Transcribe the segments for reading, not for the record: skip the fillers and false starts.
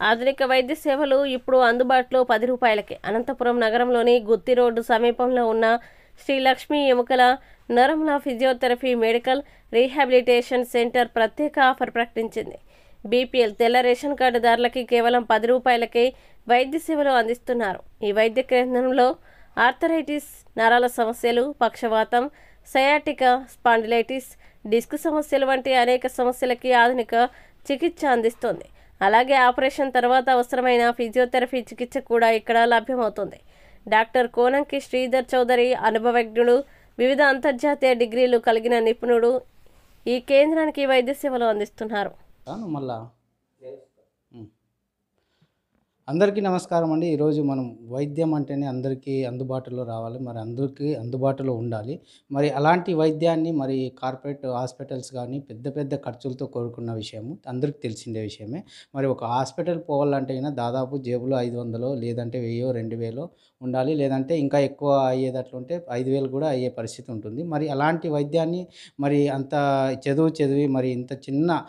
ఆధునిక వైద్య సేవలు ఇప్పుడు అందుబాటులో 10 రూపాయలకే. అనంతపురం నగరంలోని గుత్తి రోడ్డు సమీపంలో ఉన్న శ్రీ లక్ష్మీ ఎముకల నరముల ఫిజియోథెరపీ మెడికల్ రీహాబిలిటేషన్ సెంటర్ ప్రత్యేక ఆఫర్ ప్రకటించింది. బీపీఎల్ తెల్ల రేషన్ కార్డుదారులకి కేవలం 10 రూపాయలకే వైద్య సేవలు అందిస్తున్నారు. ఈ వైద్య కేంద్రంలో ఆర్థరైటిస్, నరాల సమస్యలు, పక్షవాతం, సయాటికా, స్పాండిలైటిస్, డిస్క్ సమస్యలు వంటి అనేక సమస్యలకి ఆధునిక చికిత్స అందిస్తోంది. అలాగే ఆపరేషన్ తర్వాత అవసరమైన ఫిజియోథెరపీ చికిత్స కూడా ఇక్కడ లభ్యమవుతుంది. డాక్టర్ కోనంకి శ్రీధర్ చౌదరి అనుభవజ్ఞుడు, వివిధ అంతర్జాతీయ డిగ్రీలు కలిగిన నిపుణుడు ఈ కేంద్రానికి వైద్య సేవలు అందిస్తున్నారు. అందరికీ నమస్కారం అండి. ఈరోజు మనం వైద్యం అంటేనే అందరికీ అందుబాటులో రావాలి, మరి అందరికీ అందుబాటులో ఉండాలి. మరి అలాంటి వైద్యాన్ని మరి కార్పొరేట్ హాస్పిటల్స్ కానీ పెద్ద పెద్ద ఖర్చులతో కోరుకున్న విషయము అందరికీ తెలిసిందే విషయమే. మరి ఒక హాస్పిటల్ పోవాలంటే అయినా దాదాపు జేబులో 500 లేదంటే 1000 2000 ఉండాలి, లేదంటే ఇంకా ఎక్కువ అయ్యేటట్లుంటే 5000 కూడా అయ్యే పరిస్థితి ఉంటుంది. మరి అలాంటి వైద్యాన్ని మరి అంత చదివి మరి ఇంత చిన్న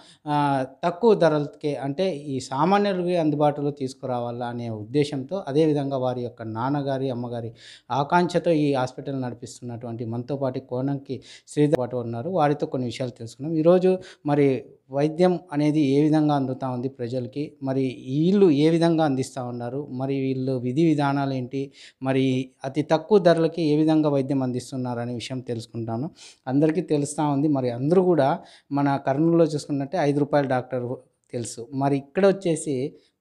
తక్కువ ధరలకే అంటే ఈ సామాన్యులకి అందుబాటులో తీసుకురావాలి అనే ఉద్దేశంతో, అదేవిధంగా వారి యొక్క నాన్నగారి అమ్మగారి ఆకాంక్షతో ఈ హాస్పిటల్ నడిపిస్తున్నటువంటి మనతో పాటు కోనంకి శ్రీధర్ పాటు ఉన్నారు. వారితో కొన్ని విషయాలు తెలుసుకున్నాం. ఈరోజు మరి వైద్యం అనేది ఏ విధంగా అందుతూ ఉంది ప్రజలకి, మరి వీళ్ళు ఏ విధంగా అందిస్తూ ఉన్నారు, మరి వీళ్ళు విధి విధానాలు ఏంటి, మరి అతి తక్కువ ధరలకి ఏ విధంగా వైద్యం అందిస్తున్నారు అనే విషయం తెలుసుకుంటాను. అందరికీ తెలుస్తూ ఉంది. మరి అందరూ కూడా మన కర్నూలులో చూసుకున్నట్టే 5 రూపాయల డాక్టర్ తెలుసు. మరి ఇక్కడ వచ్చేసి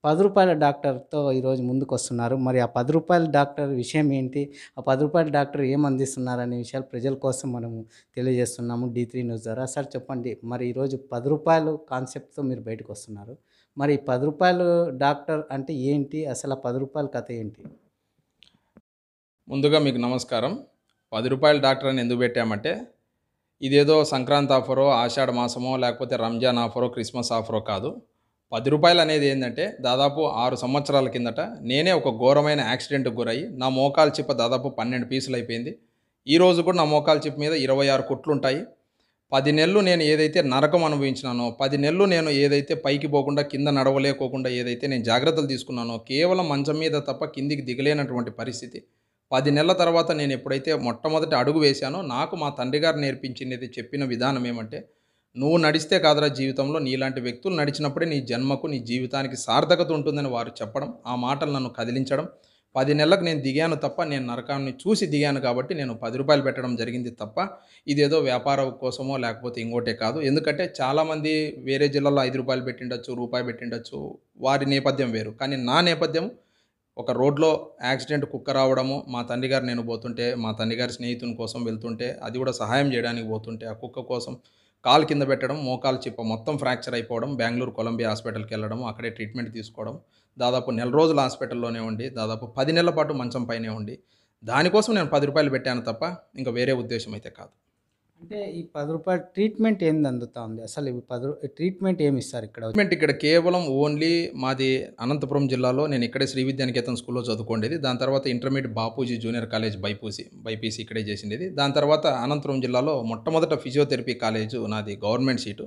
10 రూపాయల డాక్టర్తో ఈరోజు ముందుకు వస్తున్నారు. మరి ఆ 10 రూపాయల డాక్టర్ విషయం ఏంటి, ఆ 10 రూపాయల డాక్టర్ ఏం అందిస్తున్నారు అనే విషయాలు ప్రజల కోసం మనము తెలియజేస్తున్నాము D3 న్యూస్ ద్వారా. సార్ చెప్పండి, మరి ఈరోజు 10 రూపాయలు కాన్సెప్ట్తో మీరు బయటకు వస్తున్నారు. మరి 10 రూపాయలు డాక్టర్ అంటే ఏంటి, అసలు ఆ 10 రూపాయల కథ ఏంటి? ముందుగా మీకు నమస్కారం. 10 రూపాయల డాక్టర్ అని ఎందుకు పెట్టామంటే, ఇదేదో సంక్రాంతి ఆఫరో, ఆషాఢ మాసమో, లేకపోతే రంజాన్ ఆఫరో, క్రిస్మస్ ఆఫరో కాదు. 10 రూపాయలు అనేది ఏంటంటే, దాదాపు 6 సంవత్సరాల కిందట నేనే ఒక ఘోరమైన యాక్సిడెంట్కి గురయ్యి నా మోకాలు చిప్ప దాదాపు 12 పీసులు అయిపోయింది. ఈరోజు కూడా నా మోకాలు చిప్ప మీద 26 కుట్లు ఉంటాయి. 10 నెలలు నేను ఏదైతే నరకం అనుభవించినానో, 10 నెలలు నేను ఏదైతే పైకి పోకుండా కింద నడవలేకోకుండా ఏదైతే నేను జాగ్రత్తలు తీసుకున్నానో, కేవలం మంచం మీద తప్ప కిందికి దిగలేనటువంటి పరిస్థితి. 10 నెలల తర్వాత నేను ఎప్పుడైతే మొట్టమొదటి అడుగు వేశానో, నాకు మా తండ్రి గారు నేర్పించినది, చెప్పిన విధానం ఏమంటే, నువ్వు నడిస్తే కాదురా జీవితంలో, నీలాంటి వ్యక్తులు నడిచినప్పుడే నీ జన్మకు, నీ జీవితానికి సార్థకత ఉంటుందని వారు చెప్పడం, ఆ మాటలు నన్ను కదిలించడం. 10 నెలలకు నేను దిగాను తప్ప, నేను నరకాన్ని చూసి దిగాను కాబట్టి నేను 10 రూపాయలు పెట్టడం జరిగింది తప్ప, ఇదేదో వ్యాపారం కోసమో లేకపోతే ఇంకోటే కాదు. ఎందుకంటే చాలామంది వేరే జిల్లాలో 5 రూపాయలు పెట్టిండొచ్చు, రూపాయి పెట్టిండొచ్చు, వారి నేపథ్యం వేరు. కానీ నా నేపథ్యం, ఒక రోడ్లో యాక్సిడెంట్ కుక్క రావడము, మా తండ్రి గారు నేను పోతుంటే, మా తండ్రి గారి స్నేహితుని కోసం వెళ్తుంటే, అది కూడా సహాయం చేయడానికి పోతుంటే, ఆ కుక్క కోసం కాలు కింద పెట్టడం, మోకాలు చిప్ప మొత్తం ఫ్రాక్చర్ అయిపోవడం, బెంగళూరు కొలంబియా హాస్పిటల్కి వెళ్ళడం, అక్కడే ట్రీట్మెంట్ తీసుకోవడం, దాదాపు నెల రోజులు హాస్పిటల్లోనే ఉండి, దాదాపు 10 నెలల పాటు మంచం పైనే ఉండి, దానికోసం నేను 10 రూపాయలు పెట్టాను తప్ప ఇంకా వేరే ఉద్దేశం అయితే కాదు. అంటే ఈ 10 రూపాయల ట్రీట్మెంట్ ఏంది అందుతా ఉంది, అసలు ఈ ట్రీట్మెంట్ ఏమి ఇస్తారు ఇక్కడ? ట్రీట్మెంట్ ఇక్కడ కేవలం ఓన్లీ మాది అనంతపురం జిల్లాలో, నేను ఇక్కడే శ్రీ విద్యానికేతన్ స్కూల్లో చదువుకోండేది. దాని తర్వాత intermediate Bapuji junior college BiPC ఇక్కడే చేసిండేది. దాని తర్వాత అనంతపురం జిల్లాలో మొట్టమొదట ఫిజియోథెరపీ కాలేజు నాది గవర్నమెంట్ సీటు.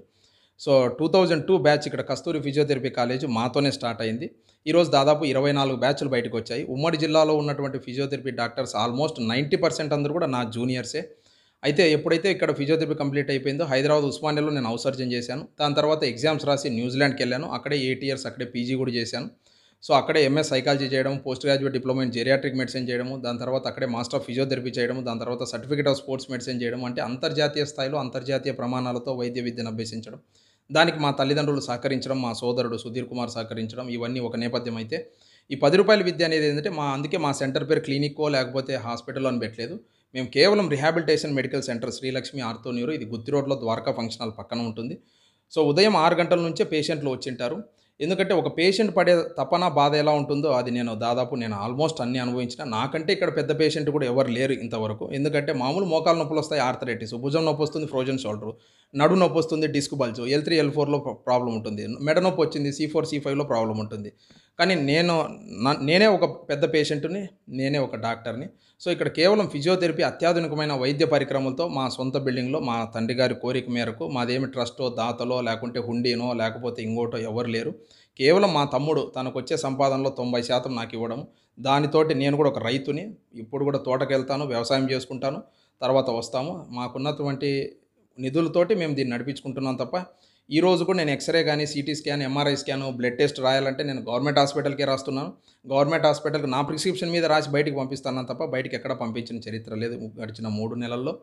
సో 2002 బ్యాచ్ ఇక్కడ కస్తూరి ఫిజియోథెరపీ కాలేజ్ మాతోనే స్టార్ట్ అయింది. ఈరోజు దాదాపు 24 బ్యాచ్లు బయటకు వచ్చాయి. ఉమ్మడి జిల్లాలో ఉన్నటువంటి ఫిజియోథెరపీ డాక్టర్స్ ఆల్మోస్ట్ 90% అందరూ కూడా నా జూనియర్సే. అయితే ఎప్పుడైతే ఇక్కడ ఫిజియోథెరపీ కంప్లీట్ అయిపోయిందో, హైదరాబాద్ ఉస్మానియాలో నేను అవసర్జన్ చేశాను. దాని తర్వాత ఎగ్జామ్స్ రాసి న్యూజిలాండ్కి వెళ్ళాను. అక్కడే 8 ఇయర్స్ అక్కడే పీజీ కూడా చేశాను. సో అక్కడే ఎంఎస్ సైకాలజీ చేయడం, post graduate diploma in geriatric medicine చేయడము, దాని తర్వాత అక్కడే మాస్టర్ ఆఫ్ ఫిజియోథెరపీ చేయడము, దాని తర్వాత సర్టిఫికేట్ ఆఫ్ స్పోర్ట్స్ మెడిసిన్ చేయడం, అంటే అంతర్జాతీయ స్థాయిలో అంతర్జాతీయ ప్రమాణాలతో వైద్య విద్యను అభ్యసించడం. దానికి మా తల్లిదండ్రులు సహకరించడం, మా సోదరుడు సుధీర్ కుమార్ సహకరించడం, ఇవన్నీ ఒక నేపథ్యం. అయితే ఈ 10 రూపాయల విద్య అనేది ఏంటంటే, అందుకే మా సెంటర్ పేరు క్లినిక్కో లేకపోతే హాస్పిటల్లో అని పెట్టలేదు. మేము కేవలం rehabilitation medical centre Shri Lakshmi ortho neuro, ఇది గుత్తి రోడ్లో ద్వారకా ఫంక్షన్ హాల్ పక్కన ఉంటుంది. సో ఉదయం 6 గంటల నుంచే పేషెంట్లు వచ్చింటారు. ఎందుకంటే ఒక పేషెంట్ పడే తపన, బాధ ఎలా ఉంటుందో అది నేను ఆల్మోస్ట్ అన్నీ అనుభవించిన. నాకంటే ఇక్కడ పెద్ద పేషెంట్ కూడా ఎవరు లేరు ఇంతవరకు. ఎందుకంటే మామూలు మోకాలు నొప్పులు వస్తాయి, ఆర్థరైటిస్, భుజం నొప్పి వస్తుంది, ఫ్రోజన్ షోల్డర్, నడు నొప్పి వస్తుంది, డిస్క్ బల్జ్, L3 L4లో ప్రాబ్లం ఉంటుంది, మెడ నొప్పి వచ్చింది, C4 C5లో ప్రాబ్లం ఉంటుంది, కానీ నేనే ఒక పెద్ద పేషెంట్ని, నేనే ఒక డాక్టర్ని. సో ఇక్కడ కేవలం ఫిజియోథెరపీ అత్యాధునికమైన వైద్య పరికరములతో మా సొంత బిల్డింగ్లో మా తండ్రి గారి కోరిక మేరకు, మాదేమి ట్రస్టో దాతలో లేకుంటే హుండీనో లేకపోతే ఇంకోటో ఎవరు లేరు. కేవలం మా తమ్ముడు తనకొచ్చే సంపాదనలో 90% నాకు ఇవ్వడం, దానితోటి నేను కూడా ఒక రైతుని, ఇప్పుడు కూడా తోటకెళ్తాను, వ్యవసాయం చేసుకుంటాను, తర్వాత వస్తాము. మాకున్నటువంటి నిధులతోటి మేము దీన్ని నడిపించుకుంటున్నాం తప్ప ఈ రోజు కూడా నేను ఎక్స్రే కానీ, CT scan, MRI scan, blood test రాయాలంటే నేను గవర్నమెంట్ హాస్పిటల్కే రాస్తున్నాను. గవర్నమెంట్ హాస్పిటల్కి నా ప్రిస్క్రిప్షన్ మీద రాసి బయటికి పంపిస్తాను తప్ప బయటికి ఎక్కడ పంపించిన చరిత్ర లేదు గడిచిన 3 నెలల్లో.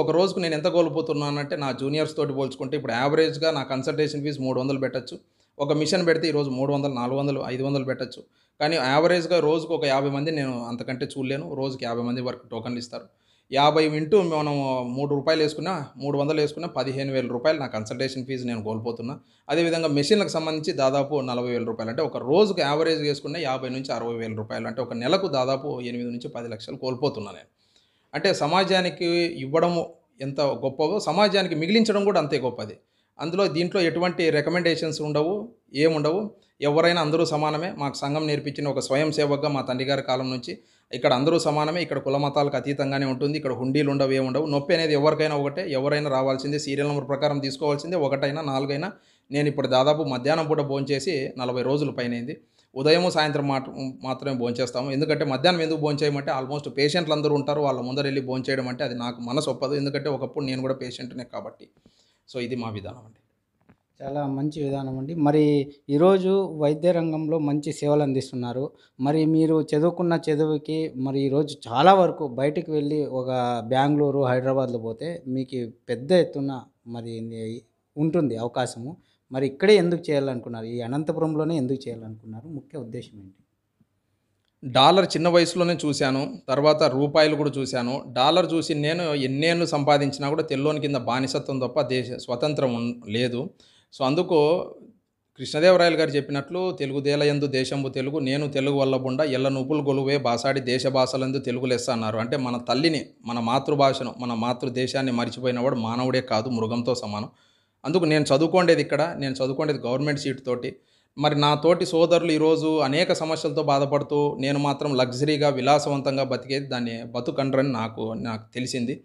ఒక రోజుకు నేను ఎంత కోల్పోతున్నానంటే నా జూనియర్స్ తోటి పోల్చుకుంటే ఇప్పుడు యావరేజ్గా నా కన్సల్టేషన్ ఫీజు 300 పెట్టచ్చు. ఒక మిషన్ పెడితే ఈరోజు 300, 400, 500 పెట్టచ్చు. కానీ యావరేజ్గా రోజుకు ఒక 50 మంది నేను అంతకంటే చూడలేను. రోజుకి 50 మంది వరకు టోకన్లు ఇస్తారు. 50 ఇంటూ మనం ₹3 వేసుకున్నా, 300 వేసుకున్నా ₹15,000 నా కన్సల్టేషన్ ఫీజు నేను కోల్పోతున్నా. అదేవిధంగా మెషిన్లకు సంబంధించి దాదాపు ₹40,000, అంటే ఒక రోజుకు యావరేజ్ వేసుకున్న ₹50,000-60,000, అంటే ఒక నెలకు దాదాపు 8-10 లక్షలు కోల్పోతున్నా నేను. అంటే సమాజానికి ఇవ్వడము ఎంత గొప్పదో సమాజానికి మిగిలించడం కూడా అంతే గొప్పది. దీంట్లో ఎటువంటి రికమెండేషన్స్ ఉండవు, ఏముండవు. ఎవరైనా అందరూ సమానమే. మాకు సంఘం నేర్పించిన ఒక స్వయం సేవకుగా మా తండ్రి గారి కాలం నుంచి ఇక్కడ అందరూ సమానమే. ఇక్కడ కుల మతాలకు అతీతంగానే ఉంటుంది. ఇక్కడ హుండీలు ఉండవు, ఏముండవు. నొప్పి అనేది ఎవరికైనా ఒకటే, ఎవరైనా రావాల్సిందే, సీరియల్ నెంబర్ ప్రకారం తీసుకోవాల్సిందే. 1 4 నేను ఇప్పుడు దాదాపు మధ్యాహ్నం పూట భోంచేసి 40 రోజుల పైనైంది. ఉదయం సాయంత్రం మాత్రమే భోంచేస్తాము. ఎందుకంటే మధ్యాహ్నం ఎందుకు భోంచేయమంటే ఆల్మోస్ట్ పేషెంట్లు అందరూ ఉంటారు, వాళ్ళ ముందర వెళ్ళి భోంచేయడం అంటే అది నాకు మనసు ఒప్పదు. ఎందుకంటే ఒకప్పుడు నేను కూడా పేషెంట్నే కాబట్టి. సో ఇది మా విధానం అండి. చాలా మంచి విధానం అండి. మరి ఈరోజు వైద్య రంగంలో మంచి సేవలు అందిస్తున్నారు. మరి మీరు చదువుకున్న చదువుకి మరి ఈరోజు చాలా వరకు బయటికి వెళ్ళి ఒక బెంగళూరు, హైదరాబాద్లో పోతే మీకు పెద్ద ఎత్తున మరి ఉంటుంది అవకాశము. మరి ఇక్కడే ఎందుకు చేయాలనుకున్నారు? ఈ అనంతపురంలోనే ఎందుకు చేయాలనుకున్నారు? ముఖ్య ఉద్దేశం ఏంటి? డాలర్ చిన్న వయసులోనే చూశాను. తర్వాత రూపాయలు కూడా చూశాను. డాలర్ చూసి నేను ఎన్నేళ్ళు సంపాదించినా కూడా తెల్లోని కింద బానిసత్వం తప్ప స్వతంత్రం లేదు. సో అందుకు కృష్ణదేవరాయలు గారు చెప్పినట్లు తెలుగుదేలయందు దేశంబు తెలుగు, నేను తెలుగు వల్లబుండ, ఎల్ల నూపులు గొలువే బాసాడి దేశ భాషలందు తెలుగు లెస్స అన్నారు. అంటే మన తల్లిని, మన మాతృభాషను, మన మాతృదేశాన్ని మర్చిపోయినవాడు మానవుడే కాదు, మృగంతో సమానం. అందుకు నేను చదువుకోండేది గవర్నమెంట్ సీట్ తోటి. మరి నా తోటి సోదరులు ఈరోజు అనేక సమస్యలతో బాధపడుతూ నేను మాత్రం లగ్జరీగా విలాసవంతంగా బతికేది దాన్ని బతుకండ్రని నాకు తెలిసింది.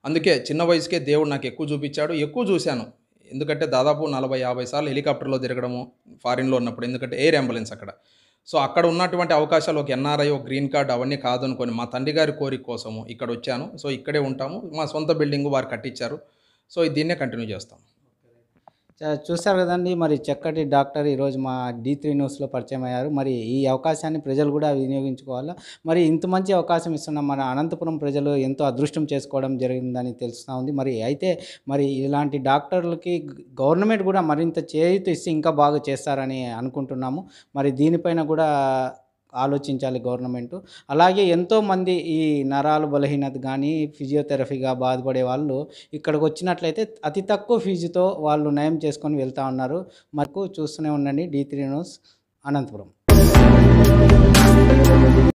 అందుకే చిన్న వయసుకే దేవుడు నాకు ఎక్కువ చూపించాడు, ఎక్కువ చూశాను. ఎందుకంటే దాదాపు 40-50 సార్లు హెలికాప్టర్లో తిరగడము ఫారిన్లో ఉన్నప్పుడు, ఎందుకంటే ఎయిర్ అంబులెన్స్ అక్కడ. సో అక్కడ ఉన్నటువంటి అవకాశాలు ఒక ఎన్ఆర్ఐ, ఒక గ్రీన్ కార్డ్ అవన్నీ కాదనుకొని మా తండ్రి గారి కోరిక కోసము ఇక్కడ వచ్చాను. సో ఇక్కడే ఉంటాము. మా సొంత బిల్డింగ్ వారు కట్టించారు. సో దీన్నే కంటిన్యూ చేస్తాం. చూస్తారు కదండి, మరి చక్కటి డాక్టర్ ఈరోజు మా D3 న్యూస్లో పరిచయం అయ్యారు. మరి ఈ అవకాశాన్ని ప్రజలు కూడా వినియోగించుకోవాలా. మరి ఇంత మంచి అవకాశం ఇస్తున్న మన అనంతపురం ప్రజలు ఎంతో అదృష్టం చేసుకోవడం జరిగిందని తెలుస్తూ ఉంది. మరి ఇలాంటి డాక్టర్లకి గవర్నమెంట్ కూడా మరింత చేయూత ఇస్తే ఇంకా బాగా చేస్తారని అనుకుంటున్నాము. మరి దీనిపైన కూడా ఆలోచించాలి గవర్నమెంటు. అలాగే ఎంతోమంది ఈ నరాలు బలహీనత కానీ ఫిజియోథెరపీగా బాధపడే వాళ్ళు ఇక్కడికి వచ్చినట్లయితే అతి తక్కువ ఫీజుతో వాళ్ళు నయం చేసుకొని వెళ్తూ ఉన్నారు. మనకు చూస్తూనే ఉండండి D3 న్యూస్ అనంతపురం.